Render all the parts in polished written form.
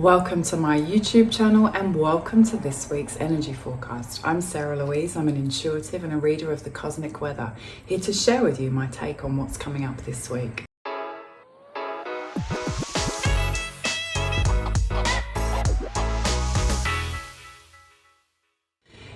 Welcome to my YouTube channel and welcome to this week's energy forecast. I'm Louise, I'm an intuitive and a reader of the cosmic weather, here to share with you my take on what's coming up this week.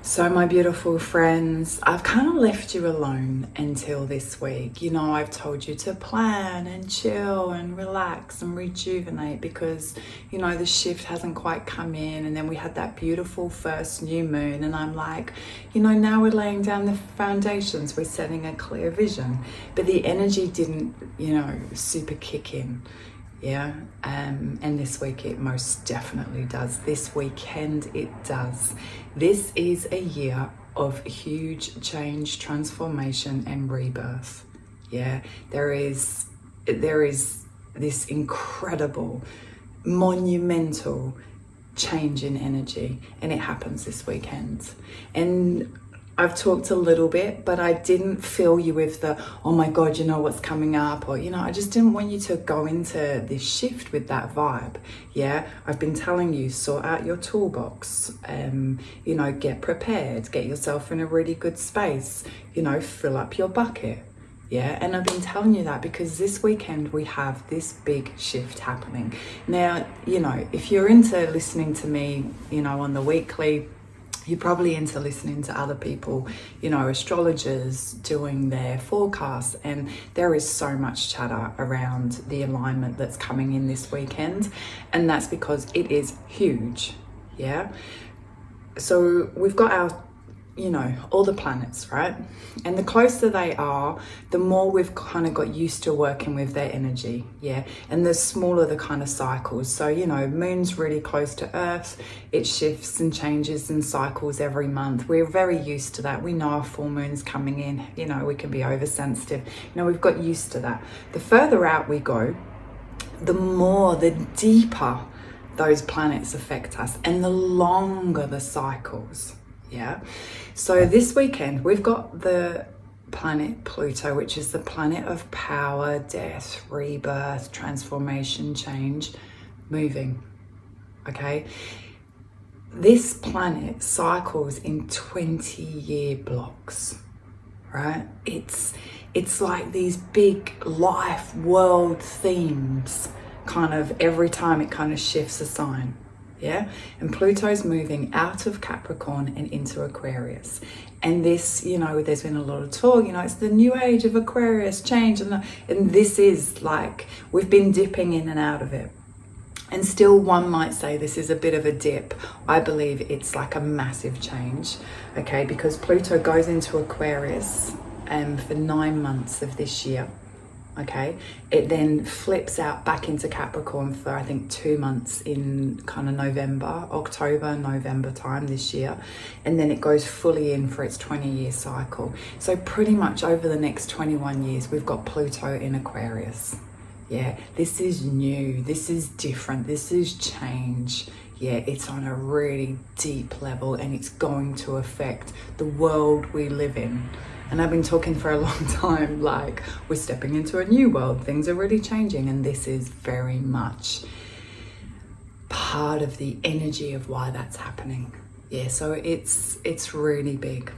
So my beautiful friends, I've kind of left you alone until this week. You know, I've told you to plan and chill and relax and rejuvenate because, you know, the shift hasn't quite come in, and then we had that beautiful first new moon, and I'm like, you know, now we're laying down the foundations, we're setting a clear vision, but the energy didn't, you know, super kick in. Yeah, and this week it most definitely does. This weekend it does. This is a year of huge change, transformation and rebirth. Yeah, there is this incredible, monumental change in energy, and it happens this weekend. And I've talked a little bit, but I didn't fill you with the, oh my God, you know what's coming up, or, you know, I just didn't want you to go into this shift with that vibe. Yeah, I've been telling you, sort out your toolbox, you know, get prepared, get yourself in a really good space, you know, fill up your bucket. Yeah, and I've been telling you that because this weekend we have this big shift happening. Now, you know, if you're into listening to me, you know, on the weekly, you're probably into listening to other people, you know, astrologers doing their forecasts, and there is so much chatter around the alignment that's coming in this weekend, and that's because it is huge. Yeah, so we've got our, you know, all the planets, right? And the closer they are, the more we've kind of got used to working with their energy. Yeah, and the smaller the kind of cycles. So, you know, moon's really close to Earth, it shifts and changes in cycles every month. We're very used to that. We know our full moon's coming in, you know, we can be oversensitive, you know, we've got used to that. The further out we go, the deeper those planets affect us, and the longer the cycles. Yeah, so this weekend we've got the planet Pluto, which is the planet of power, death, rebirth, transformation, change, moving. Okay, this planet cycles in 20-year blocks, right? It's like these big life world themes, kind of every time it kind of shifts a sign. Yeah, and Pluto's moving out of Capricorn and into Aquarius. And this, you know, there's been a lot of talk, you know, it's the new age of Aquarius, change. And this is like, we've been dipping in and out of it. And still one might say this is a bit of a dip. I believe it's like a massive change, okay? Because Pluto goes into Aquarius for 9 months of this year. Okay, it then flips out back into Capricorn for I think 2 months in kind of October, November time this year, and then it goes fully in for its 20-year cycle. So pretty much over the next 21 years we've got Pluto in Aquarius. Yeah, this is new, this is different, this is change. Yeah, it's on a really deep level, and it's going to affect the world we live in. And I've been talking for a long time, like, we're stepping into a new world, things are really changing, and this is very much part of the energy of why that's happening. Yeah, so it's really big.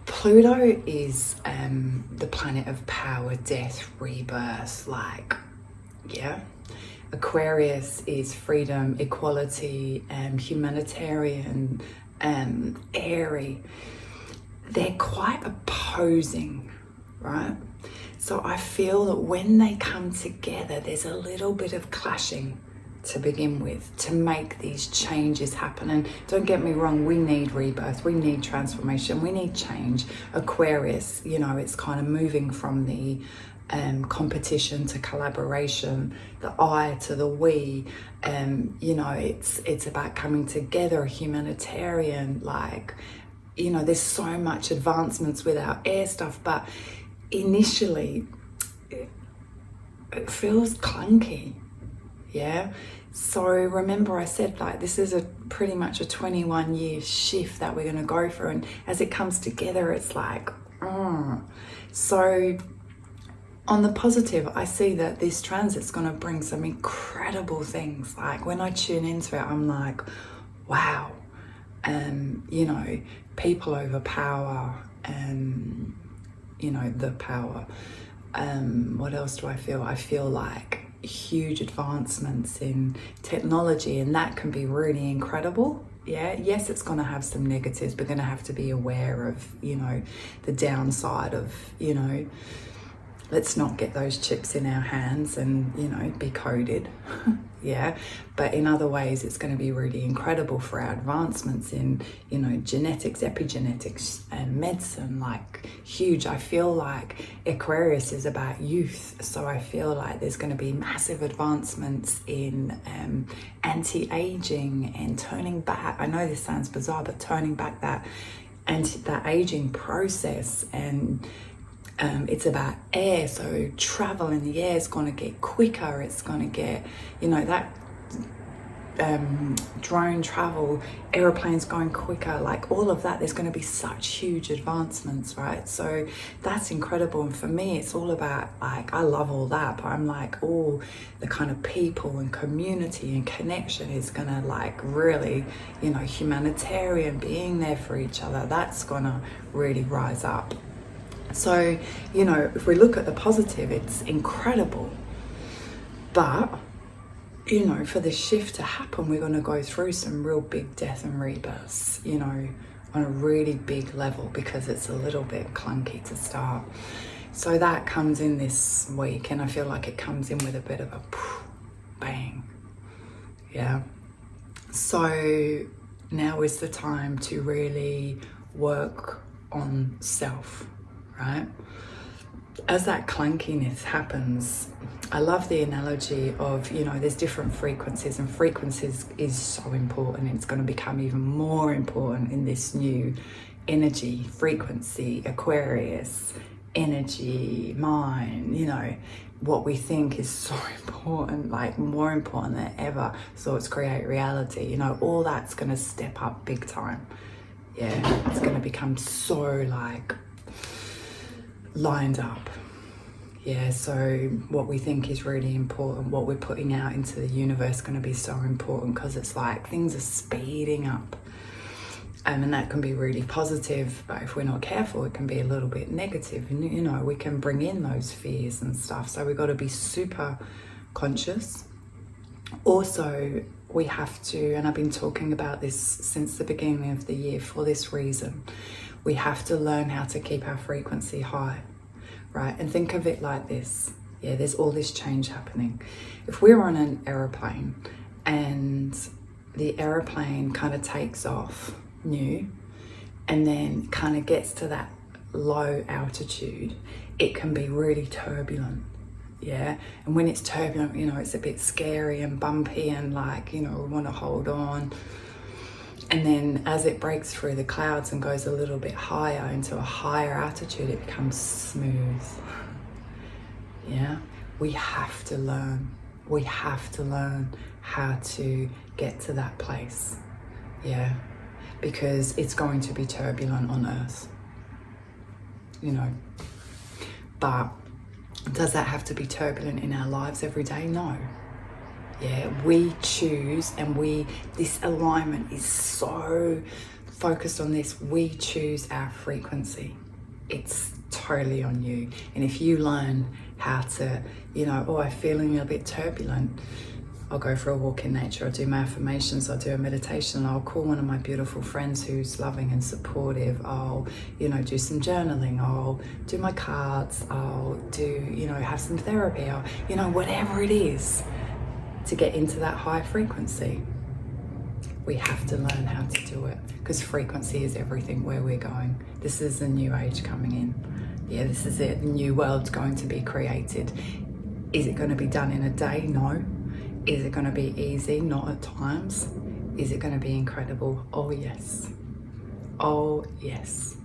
Pluto is the planet of power, death, rebirth, like, yeah. Aquarius is freedom, equality, humanitarian, airy. They're quite opposing, right? So I feel that when they come together, there's a little bit of clashing to begin with to make these changes happen. And don't get me wrong, we need rebirth, we need transformation, we need change. Aquarius, you know, it's kind of moving from the competition to collaboration, the I to the we, you know, it's about coming together, humanitarian, like, you know, there's so much advancements with our air stuff, but initially it feels clunky. Yeah, so remember I said, like, this is pretty much a 21-year shift that we're going to go through, and as it comes together it's like, so on the positive, I see that this transit's going to bring some incredible things. Like when I tune into it, I'm like, wow. You know, people over power, you know, the power. What else do I feel? I feel like huge advancements in technology, and that can be really incredible. Yeah, yes, it's going to have some negatives. We're going to have to be aware of, you know, the downside of, you know, let's not get those chips in our hands and, you know, be coded. Yeah, but in other ways, it's going to be really incredible for our advancements in, you know, genetics, epigenetics, and medicine. Like huge. I feel like Aquarius is about youth, so I feel like there's going to be massive advancements in anti-aging and turning back. I know this sounds bizarre, but turning back that aging process. And it's about air, so travel in the air is going to get quicker. It's going to get, you know, that drone travel, aeroplanes going quicker, like all of that. There's going to be such huge advancements, right? So that's incredible. And for me, it's all about, like, I love all that, but I'm like, all the kind of people and community and connection is going to, like, really, you know, humanitarian, being there for each other, that's going to really rise up. So, you know, if we look at the positive, it's incredible. But, you know, for the shift to happen, we're going to go through some real big death and rebirths, you know, on a really big level, because it's a little bit clunky to start. So that comes in this week, and I feel like it comes in with a bit of a bang. Yeah. So now is the time to really work on self. Right? As that clunkiness happens, I love the analogy of, you know, there's different frequencies, and frequencies is so important. It's going to become even more important in this new energy frequency, Aquarius energy, mind, you know, what we think is so important, like more important than ever. Thoughts create reality, you know, all that's going to step up big time. Yeah, it's going to become so, like, lined up. Yeah, so what we think is really important, what we're putting out into the universe, is going to be so important, because it's like things are speeding up, and that can be really positive, but if we're not careful, it can be a little bit negative, and, you know, we can bring in those fears and stuff. So we've got to be super conscious. Also, we have to, and I've been talking about this since the beginning of the year for this reason, we have to learn how to keep our frequency high, right? And think of it like this. Yeah, there's all this change happening. If we're on an aeroplane and the aeroplane kind of takes off new and then kind of gets to that low altitude, it can be really turbulent. Yeah, and when it's turbulent, you know, it's a bit scary and bumpy, and, like, you know, we want to hold on. And then as it breaks through the clouds and goes a little bit higher into a higher altitude, it becomes smooth. Yeah, we have to learn. We have to learn how to get to that place. Yeah, because it's going to be turbulent on Earth, you know. But does that have to be turbulent in our lives every day? No. Yeah, we choose, and this alignment is so focused on this. We choose our frequency. It's totally on you. And if you learn how to, you know, oh, I'm feeling a bit turbulent, I'll go for a walk in nature, I'll do my affirmations, I'll do a meditation, I'll call one of my beautiful friends who's loving and supportive, I'll, you know, do some journaling, I'll do my cards, I'll do, you know, have some therapy, I'll, you know, whatever it is, to get into that high frequency. We have to learn how to do it, because frequency is everything where we're going. This is the new age coming in. Yeah, this is it. The new world's going to be created. Is it going to be done in a day? No. Is it going to be easy? Not at times. Is it going to be incredible? Oh yes. Oh yes.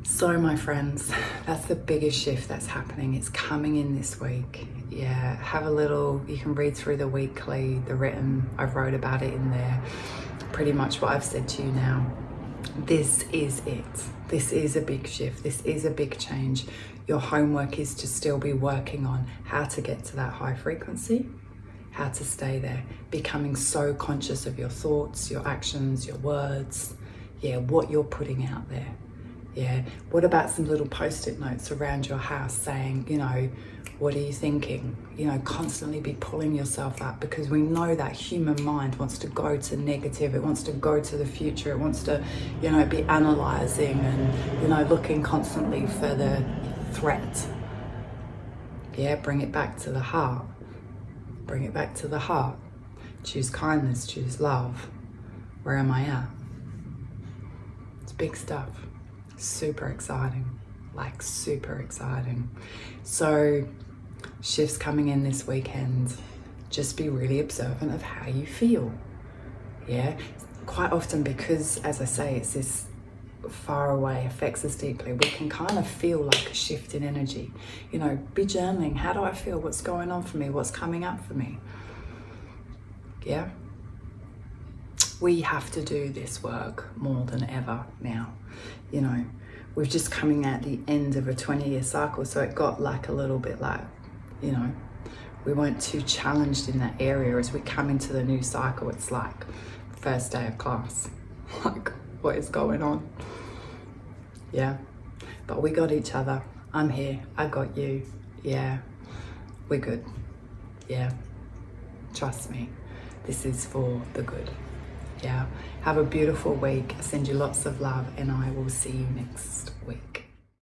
So my friends, that's the biggest shift that's happening. It's coming in this week. Yeah, have a little, you can read through the weekly, the written, I've wrote about it in there. Pretty much what I've said to you now. This is it. This is a big shift. This is a big change. Your homework is to still be working on how to get to that high frequency, how to stay there, becoming so conscious of your thoughts, your actions, your words, what you're putting out there. What about some little post-it notes around your house saying, what are you thinking? Constantly be pulling yourself up, because we know that human mind wants to go to negative. It wants to go to the future. It wants to, be analysing and, looking constantly for the threat. Bring it back to the heart. Bring it back to the heart. Choose kindness, choose love. Where am I at? It's big stuff. Super exciting, like super exciting. So shifts coming in this weekend, just be really observant of how you feel. Quite often, because as I say, it's this far away, affects us deeply, we can kind of feel like a shift in energy. Be journaling. How do I feel? What's going on for me? What's coming up for me? We have to do this work more than ever now. We're just coming at the end of a 20-year cycle, so it got like a little bit like, we weren't too challenged in that area. As we come into the new cycle, it's like first day of class. Like, what is going on? But we got each other. I'm here. I got you. We're good. Trust me. This is for the good. Have a beautiful week. I send you lots of love, and I will see you next week.